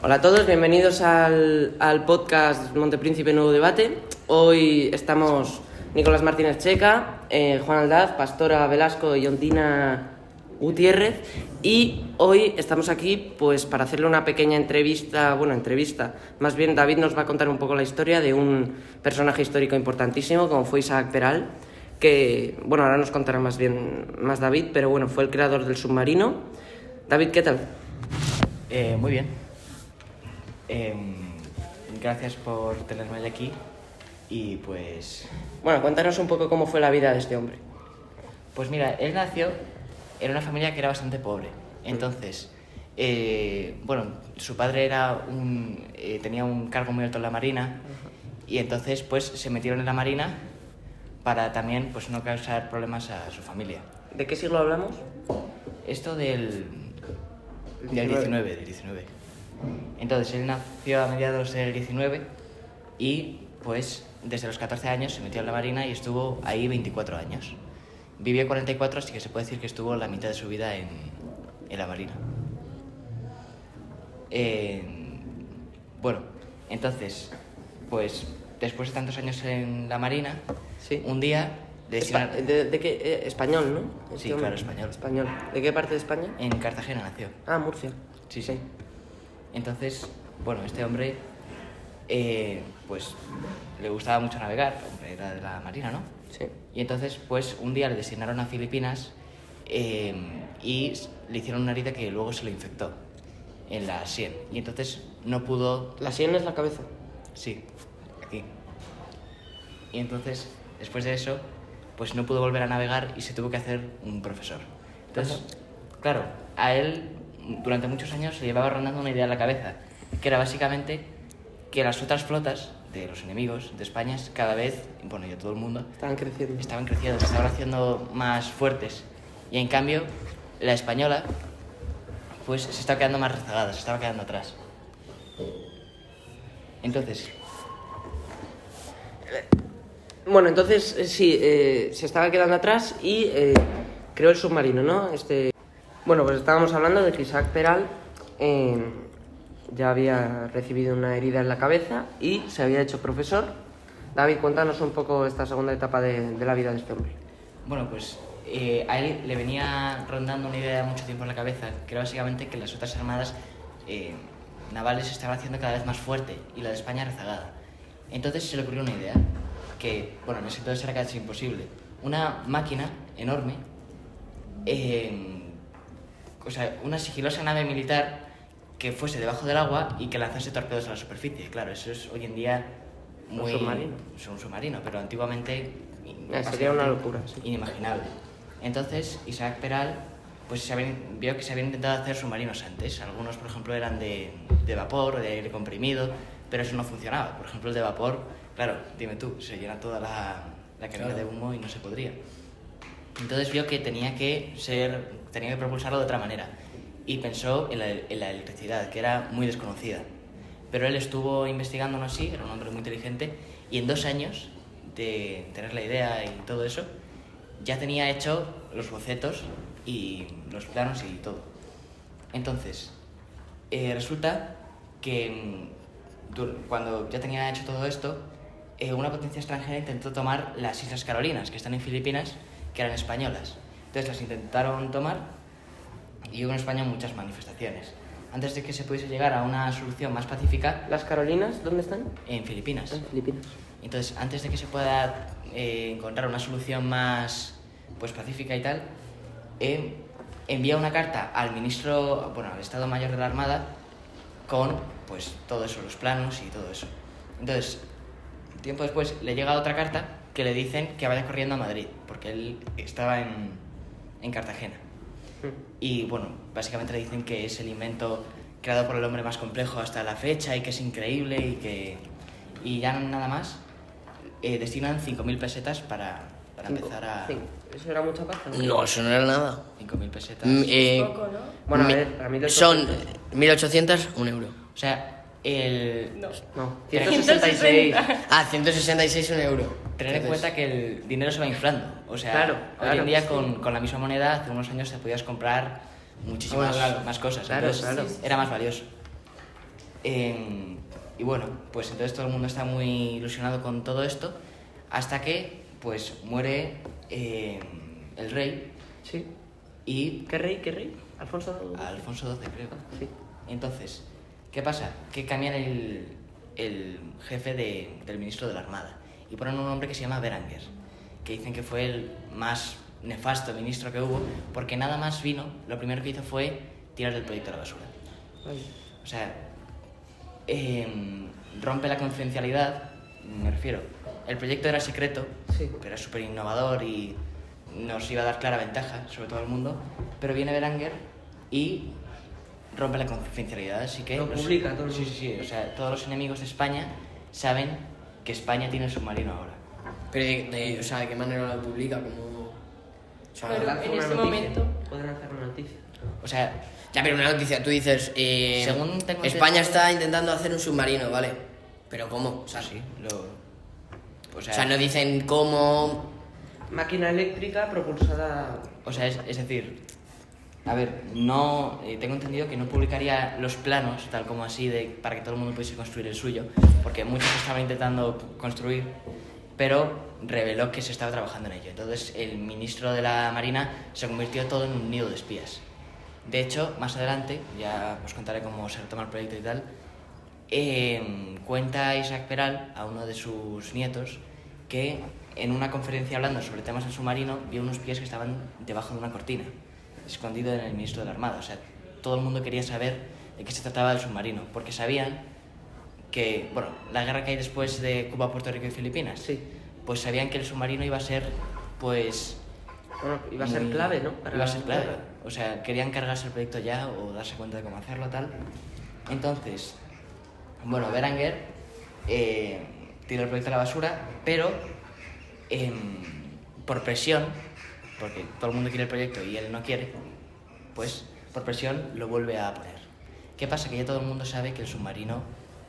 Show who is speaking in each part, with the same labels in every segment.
Speaker 1: Hola a todos, bienvenidos al podcast Montepríncipe Nuevo Debate. Hoy estamos Nicolás Martínez Checa, Juan Aldaz, Pastora Velasco y Ondina Gutiérrez. Y hoy estamos aquí pues para hacerle una pequeña entrevista, más bien David nos va a contar un poco la historia de un personaje histórico importantísimo como fue Isaac Peral, que, ahora nos contará más David, pero fue el creador del submarino. David, ¿qué tal?
Speaker 2: Muy bien. Gracias por tenerme hoy aquí y pues...
Speaker 1: Cuéntanos un poco cómo fue la vida de este hombre.
Speaker 2: Pues mira, él nació en una familia que era bastante pobre. Entonces, su padre tenía un cargo muy alto en la Marina y entonces pues se metieron en la Marina para también pues no causar problemas a su familia.
Speaker 1: ¿De qué siglo hablamos?
Speaker 2: Esto del 19. Entonces él nació a mediados del 19 y pues desde los 14 años se metió en la Marina y estuvo ahí 24 años. Vivió 44, así que se puede decir que estuvo la mitad de su vida en la Marina. Entonces, pues después de tantos años en la Marina,
Speaker 1: sí.
Speaker 2: Un día...
Speaker 1: ¿De qué? Español, ¿no?
Speaker 2: Sí, claro, español.
Speaker 1: ¿De qué parte de España?
Speaker 2: En Cartagena nació.
Speaker 1: Ah, Murcia.
Speaker 2: Sí. Entonces, este hombre, pues le gustaba mucho navegar, era de la Marina, ¿no?
Speaker 1: Sí.
Speaker 2: Y entonces, pues un día le designaron a Filipinas y le hicieron una herida que luego se lo infectó en la sien. Y entonces no pudo...
Speaker 1: ¿La sien es la cabeza?
Speaker 2: Sí, aquí. Y entonces, después de eso, pues no pudo volver a navegar y se tuvo que hacer un profesor. Entonces, claro, a él durante muchos años se llevaba rondando una idea en la cabeza, que era básicamente que las otras flotas de los enemigos de España cada vez, y de todo el mundo, estaban creciendo, se estaban haciendo más fuertes. Y en cambio, la española, pues se estaba quedando más rezagada, se estaba quedando atrás. Entonces...
Speaker 1: se estaba quedando atrás y creó el submarino, ¿no? Pues estábamos hablando de que Isaac Peral ya había recibido una herida en la cabeza y se había hecho profesor. David, cuéntanos un poco esta segunda etapa de la vida de este hombre.
Speaker 2: A él le venía rondando una idea mucho tiempo en la cabeza, que era básicamente que las otras armadas navales se estaban haciendo cada vez más fuerte y la de España rezagada. Entonces se le ocurrió una idea que, en ese entonces era casi imposible. Una máquina enorme, una sigilosa nave militar que fuese debajo del agua y que lanzase torpedos a la superficie. Claro, eso es hoy en día muy... un submarino, pero antiguamente...
Speaker 1: sería una locura, sí.
Speaker 2: Inimaginable. Entonces, Isaac Peral pues vio que se habían intentado hacer submarinos antes. Algunos, por ejemplo, eran de vapor, de aire comprimido, pero eso no funcionaba. Por ejemplo, el de vapor, claro, dime tú, se llena toda la cabina de humo y no se podría. Entonces vio que tenía que propulsarlo de otra manera y pensó en la electricidad, que era muy desconocida. Pero él estuvo investigando así, era un hombre muy inteligente, y en 2 años de tener la idea y todo eso, ya tenía hecho los bocetos y los planos y todo. Entonces, resulta que cuando ya tenía hecho todo esto, una potencia extranjera intentó tomar las Islas Carolinas, que están en Filipinas, que eran españolas. Entonces las intentaron tomar y hubo en España muchas manifestaciones. Antes de que se pudiese llegar a una solución más pacífica...
Speaker 1: ¿Las Carolinas dónde están?
Speaker 2: En Filipinas.
Speaker 1: En Filipinas.
Speaker 2: Entonces, antes de que se pueda encontrar una solución más pacífica y tal, envía una carta al ministro, al Estado Mayor de la Armada con todo eso, los planos y todo eso. Entonces, tiempo después le llega otra carta que le dicen que vaya corriendo a Madrid, porque él estaba en Cartagena. Y básicamente le dicen que es el invento creado por el hombre más complejo hasta la fecha y que es increíble y ya nada más destinan 5.000 pesetas para empezar a...
Speaker 1: ¿Eso era mucha pasta?
Speaker 3: No, eso no era nada.
Speaker 2: 5.000 pesetas.
Speaker 4: Es poco, ¿no?
Speaker 3: Son 1.800, 1 euro.
Speaker 2: O sea,
Speaker 1: No, 166.
Speaker 3: 166, 1 euro.
Speaker 2: Tener en cuenta que el dinero se va inflando. O sea,
Speaker 1: Claro,
Speaker 2: hoy en día
Speaker 1: sí.
Speaker 2: con la misma moneda, hace unos años te podías comprar muchísimas más cosas.
Speaker 1: Claro,
Speaker 2: Entonces,
Speaker 1: claro.
Speaker 2: era más valioso. Y bueno, pues entonces todo el mundo está muy ilusionado con todo esto, hasta que pues muere el rey.
Speaker 1: Sí.
Speaker 2: Y
Speaker 1: ¿Qué rey? ¿Qué rey? Alfonso
Speaker 2: Alfonso XII, creo.
Speaker 1: Sí.
Speaker 2: Entonces, ¿qué pasa? Que cambian el jefe del ministro de la Armada y ponen un hombre que se llama Berenguer, que dicen que fue el más nefasto ministro que hubo, porque nada más vino, lo primero que hizo fue tirar el proyecto a la basura.
Speaker 1: Ay.
Speaker 2: O sea, rompe la confidencialidad, me refiero. El proyecto era secreto,
Speaker 1: Sí.
Speaker 2: pero era súper innovador y nos iba a dar clara ventaja sobre todo el mundo, pero viene Berenguer y rompe la confidencialidad, así que...
Speaker 1: Lo publica todo el
Speaker 2: Sí,
Speaker 1: mundo.
Speaker 2: sí, sí, o sea, todos los enemigos de España saben que España tiene el submarino ahora.
Speaker 3: Pero o sea, ¿de qué manera lo publica? Como... O sea,
Speaker 4: Pero
Speaker 1: Lanza
Speaker 4: en
Speaker 1: una
Speaker 4: ese
Speaker 1: noticia.
Speaker 4: momento-
Speaker 1: Pueden hacer una noticia.
Speaker 2: O sea,
Speaker 3: ya, pero una noticia, tú dices,
Speaker 2: Según tengo
Speaker 3: España
Speaker 2: entendido-
Speaker 3: está intentando hacer un submarino, ¿vale? ¿Pero cómo? O sea,
Speaker 2: sí,
Speaker 3: o sea, no dicen cómo...
Speaker 1: Máquina eléctrica propulsada...
Speaker 2: O sea, es decir, a ver, no tengo entendido que no publicaría los planos tal como así para que todo el mundo pudiese construir el suyo, porque muchos estaban intentando construir, pero reveló que se estaba trabajando en ello. Entonces el ministro de la Marina se convirtió todo en un nido de espías. De hecho, más adelante, ya os contaré cómo se retoma el proyecto y tal, cuenta Isaac Peral a uno de sus nietos que en una conferencia hablando sobre temas del submarino vio unos pies que estaban debajo de una cortina, escondido en el ministro de la Armada. O sea, todo el mundo quería saber de qué se trataba del submarino, porque sabían que, bueno, la guerra que hay después de Cuba, Puerto Rico y Filipinas,
Speaker 1: Sí.
Speaker 2: pues sabían que el submarino iba a ser, pues...
Speaker 1: Bueno, iba a ser clave, ¿no?
Speaker 2: Iba a ser clave. O sea, querían cargarse el proyecto ya o darse cuenta de cómo hacerlo, tal. Entonces, bueno, Berenguer tira el proyecto a la basura, pero por presión, porque todo el mundo quiere el proyecto y él no quiere, pues por presión lo vuelve a poner. ¿Qué pasa? Que ya todo el mundo sabe que el submarino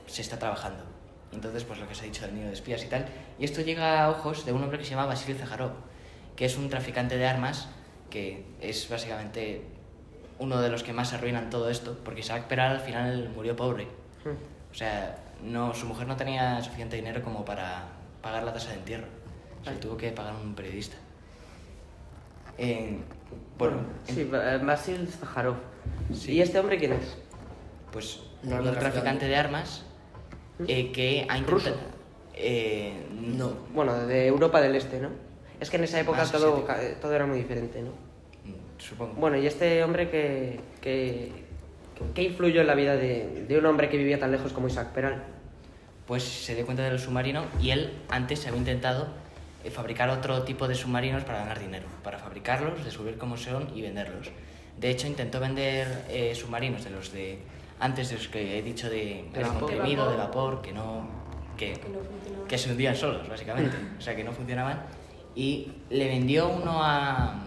Speaker 2: se está trabajando. Entonces, pues lo que os he dicho del nido de espías y tal. Y esto llega a ojos de un hombre que se llama Vasily Zaharov, que es un traficante de armas, que es básicamente uno de los que más arruinan todo esto, porque Isaac Peral al final murió pobre. O sea, su mujer no tenía suficiente dinero como para pagar la tasa de entierro. O sea, tuvo que pagar un periodista. Bueno,
Speaker 1: Sí, Basil Zaharov.
Speaker 2: Sí.
Speaker 1: ¿Y este hombre quién es?
Speaker 2: pues un
Speaker 3: Narcotraficante.
Speaker 2: traficante de armas que ha intentado...
Speaker 1: ¿Ruso?
Speaker 3: No.
Speaker 1: Bueno, de Europa del Este, ¿no? Es que en esa época
Speaker 2: Más
Speaker 1: todo,
Speaker 2: asiático.
Speaker 1: todo era muy diferente, ¿no?
Speaker 2: Supongo.
Speaker 1: Bueno, y este hombre que influyó en la vida de un hombre que vivía tan lejos como Isaac Peral.
Speaker 2: Pues se dio cuenta del submarino y él antes había intentado fabricar otro tipo de submarinos para ganar dinero, para fabricarlos, descubrir cómo son y venderlos. De hecho, intentó vender submarinos de los de antes, de los que he dicho de
Speaker 1: vapor.
Speaker 2: comprimido,
Speaker 4: De
Speaker 2: de
Speaker 4: vapor.
Speaker 2: vapor, que no
Speaker 4: funcionaba.
Speaker 2: que se hundían solos, básicamente. O sea, que no funcionaban. Y le vendió uno a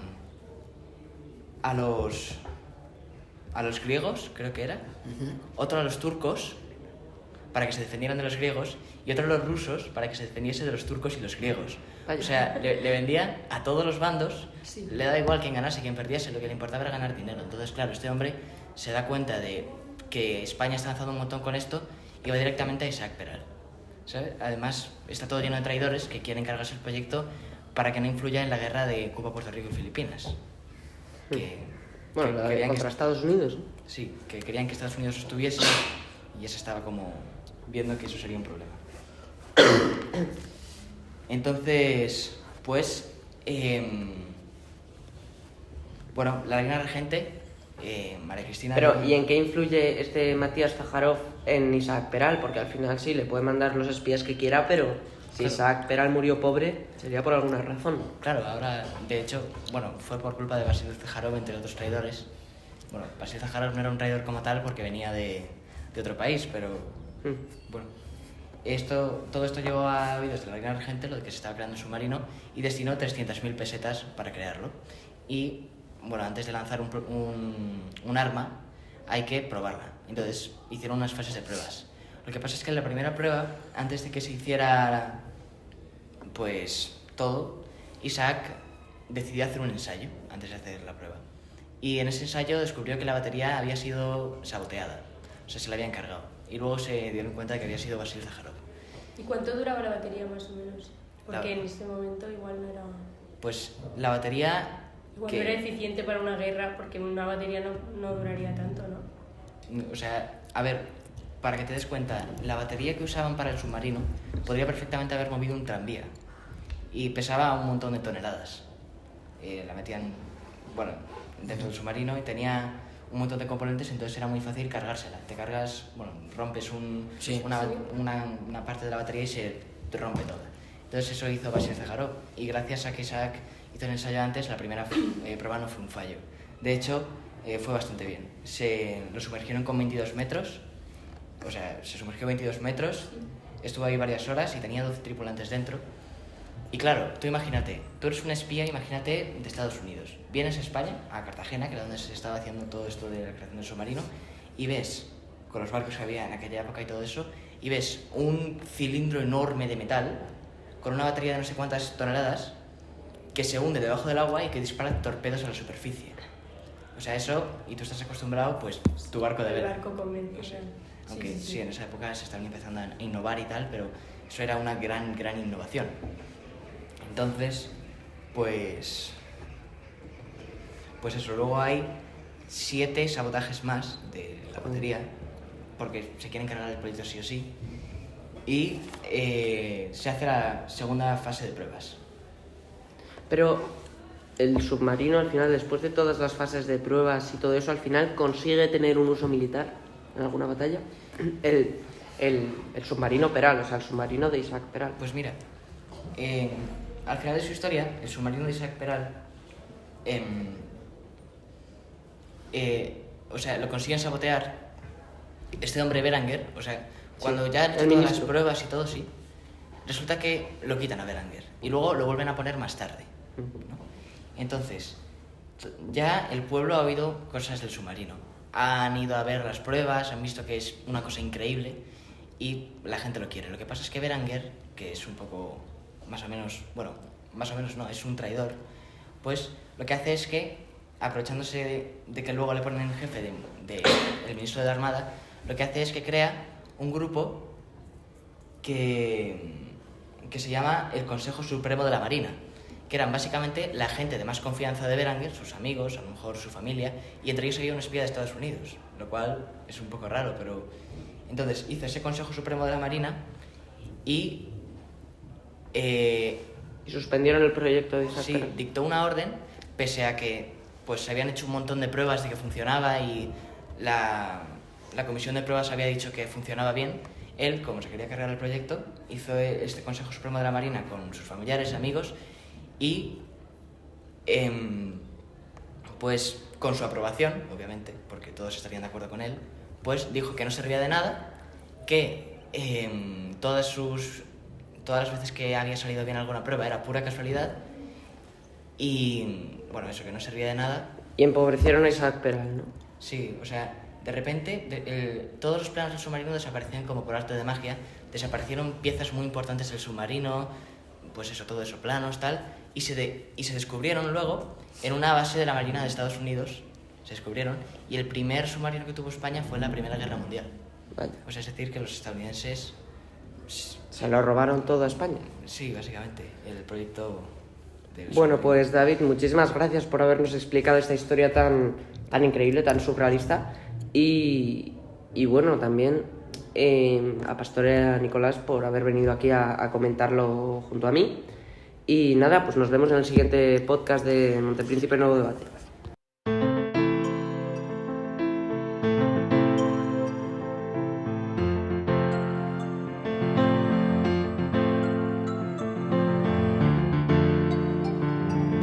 Speaker 2: los griegos, creo que era, otro a los turcos para que se defendieran de los griegos y otro a los rusos para que se defendiese de los turcos y los griegos.
Speaker 1: Vaya.
Speaker 2: O sea, le vendían a todos los bandos,
Speaker 4: Sí.
Speaker 2: le da igual quién ganase, quién perdiese, lo que le importaba era ganar dinero. Entonces, claro, este hombre se da cuenta de que España está avanzando un montón con esto y va directamente a Isaac Peral. ¿Sabes? Además, está todo lleno de traidores que quieren cargarse el proyecto para que no influya en la guerra de Cuba, Puerto Rico y Filipinas.
Speaker 1: Bueno, la
Speaker 2: querían
Speaker 1: contra Estados Unidos, ¿no?
Speaker 2: Sí, que querían que Estados Unidos estuviese y ella estaba como viendo que eso sería un problema. Entonces, pues, bueno, la reina regente, María Cristina...
Speaker 1: Pero, ¿y en qué influye este Matías Zaharov en Isaac Peral? Porque al final sí, le puede mandar los espías que quiera, pero si
Speaker 2: Claro.
Speaker 1: Isaac Peral murió pobre, sería por alguna razón.
Speaker 2: Claro, ahora, de hecho, bueno, fue por culpa de Basil Zaharov, entre otros traidores. Bueno, Basil Zaharov no era un traidor como tal porque venía de otro país, pero bueno, todo esto llevó a oídos de la reina regente, lo de que se estaba creando un submarino, y destinó 300.000 pesetas para crearlo. Y, bueno, antes de lanzar un arma, hay que probarla. Entonces, hicieron unas fases de pruebas. Lo que pasa es que en la primera prueba, antes de que se hiciera, pues, todo, Isaac decidió hacer un ensayo antes de hacer la prueba. Y en ese ensayo descubrió que la batería había sido saboteada, o sea, se la habían cargado. y luego se dieron cuenta de que había sido Vasil Zajarov.
Speaker 5: ¿Y cuánto duraba la batería más o menos? Porque
Speaker 2: La-
Speaker 5: en este momento igual no era...
Speaker 2: Pues la batería...
Speaker 5: Igual
Speaker 2: que-
Speaker 5: no era eficiente para una guerra porque una batería no duraría tanto, ¿no?
Speaker 2: O sea, a ver, para que te des cuenta, la batería que usaban para el submarino podría perfectamente haber movido un tranvía y pesaba un montón de toneladas. La metían, bueno, dentro del submarino y tenía un montón de componentes, entonces era muy fácil cargársela. Te cargas, bueno, rompes
Speaker 3: Sí.
Speaker 2: una parte de la batería y se te rompe toda. Entonces eso hizo Vasil Zajarov y gracias a que Isaac hizo el ensayo antes, la primera prueba no fue un fallo. De hecho, fue bastante bien. Lo sumergieron con 22 metros, o sea, se sumergió 22 metros, estuvo ahí varias horas y tenía 12 tripulantes dentro. Y claro, tú imagínate, tú eres un espía, imagínate, de Estados Unidos. Vienes a España, a Cartagena, que era donde se estaba haciendo todo esto de la creación del submarino, y ves, con los barcos que había en aquella época y todo eso, y ves un cilindro enorme de metal, con una batería de no sé cuántas toneladas, que se hunde debajo del agua y que dispara torpedos a la superficie. O sea, eso, y tú estás acostumbrado, pues, tu barco de
Speaker 5: El
Speaker 2: vela.
Speaker 5: barco convencional.
Speaker 2: No sé.
Speaker 5: Sí,
Speaker 2: Aunque
Speaker 5: sí,
Speaker 2: sí,
Speaker 5: sí.
Speaker 2: en esa época se estaban empezando a innovar y tal, pero eso era una gran innovación. Entonces, pues eso, luego hay 7 sabotajes más de la batería, porque se quieren cargar el proyecto sí o sí, y se hace la segunda fase de pruebas.
Speaker 1: Pero el submarino, al final, después de todas las fases de pruebas y todo eso, al final consigue tener un uso militar en alguna batalla. El submarino Peral, o sea, el submarino de Isaac Peral.
Speaker 2: Pues mira, al final de su historia, el submarino de Isaac Peral, o sea, lo consiguen sabotear este hombre Beranger, o sea, cuando ya han hecho
Speaker 1: el
Speaker 2: todas las
Speaker 1: ministro.
Speaker 2: pruebas y todo, sí, resulta que lo quitan a Beranger y luego lo vuelven a poner más tarde, ¿no? Entonces, ya el pueblo ha oído cosas del submarino, han ido a ver las pruebas, han visto que es una cosa increíble y la gente lo quiere. Lo que pasa es que Beranger, que es un poco más o menos, bueno, más o menos no, es un traidor, pues lo que hace es que, aprovechándose de que luego le ponen el jefe el ministro de la Armada, lo que hace es que crea un grupo que se llama el Consejo Supremo de la Marina, que eran básicamente la gente de más confianza de Beranger, sus amigos, a lo mejor su familia, y entre ellos había un espía de Estados Unidos, lo cual es un poco raro, pero... Entonces hizo ese Consejo Supremo de la Marina y...
Speaker 1: Y suspendieron el proyecto de Isaac
Speaker 2: Sí,
Speaker 1: Peral.
Speaker 2: dictó una orden, pese a que pues se habían hecho un montón de pruebas de que funcionaba y la comisión de pruebas había dicho que funcionaba bien. Él, como se quería cargar el proyecto, hizo este Consejo Supremo de la Marina con sus familiares, amigos y pues con su aprobación, obviamente, porque todos estarían de acuerdo con él, pues dijo que no servía de nada, que todas las veces que había salido bien alguna prueba era pura casualidad y, bueno, eso, que no servía de nada.
Speaker 1: Y empobrecieron a Isaac Peral, ¿no?
Speaker 2: Sí, o sea, de repente todos los planos del submarino desaparecieron como por arte de magia, desaparecieron piezas muy importantes del submarino, pues eso, todo eso, planos, tal, y se descubrieron luego en una base de la Marina de Estados Unidos, se descubrieron, y el primer submarino que tuvo España fue en la Primera Guerra Mundial.
Speaker 1: Vaya.
Speaker 2: O sea, es decir, que los estadounidenses,
Speaker 1: Se lo robaron todo a España.
Speaker 2: sí, básicamente, el proyecto del
Speaker 1: Bueno,
Speaker 2: submarino.
Speaker 1: pues David, muchísimas gracias por habernos explicado esta historia tan increíble, tan surrealista. Y bueno, también a Pastor y a Nicolás por haber venido aquí a comentarlo junto a mí. Y nada, pues nos vemos en el siguiente podcast de Montepríncipe Nuevo Debate.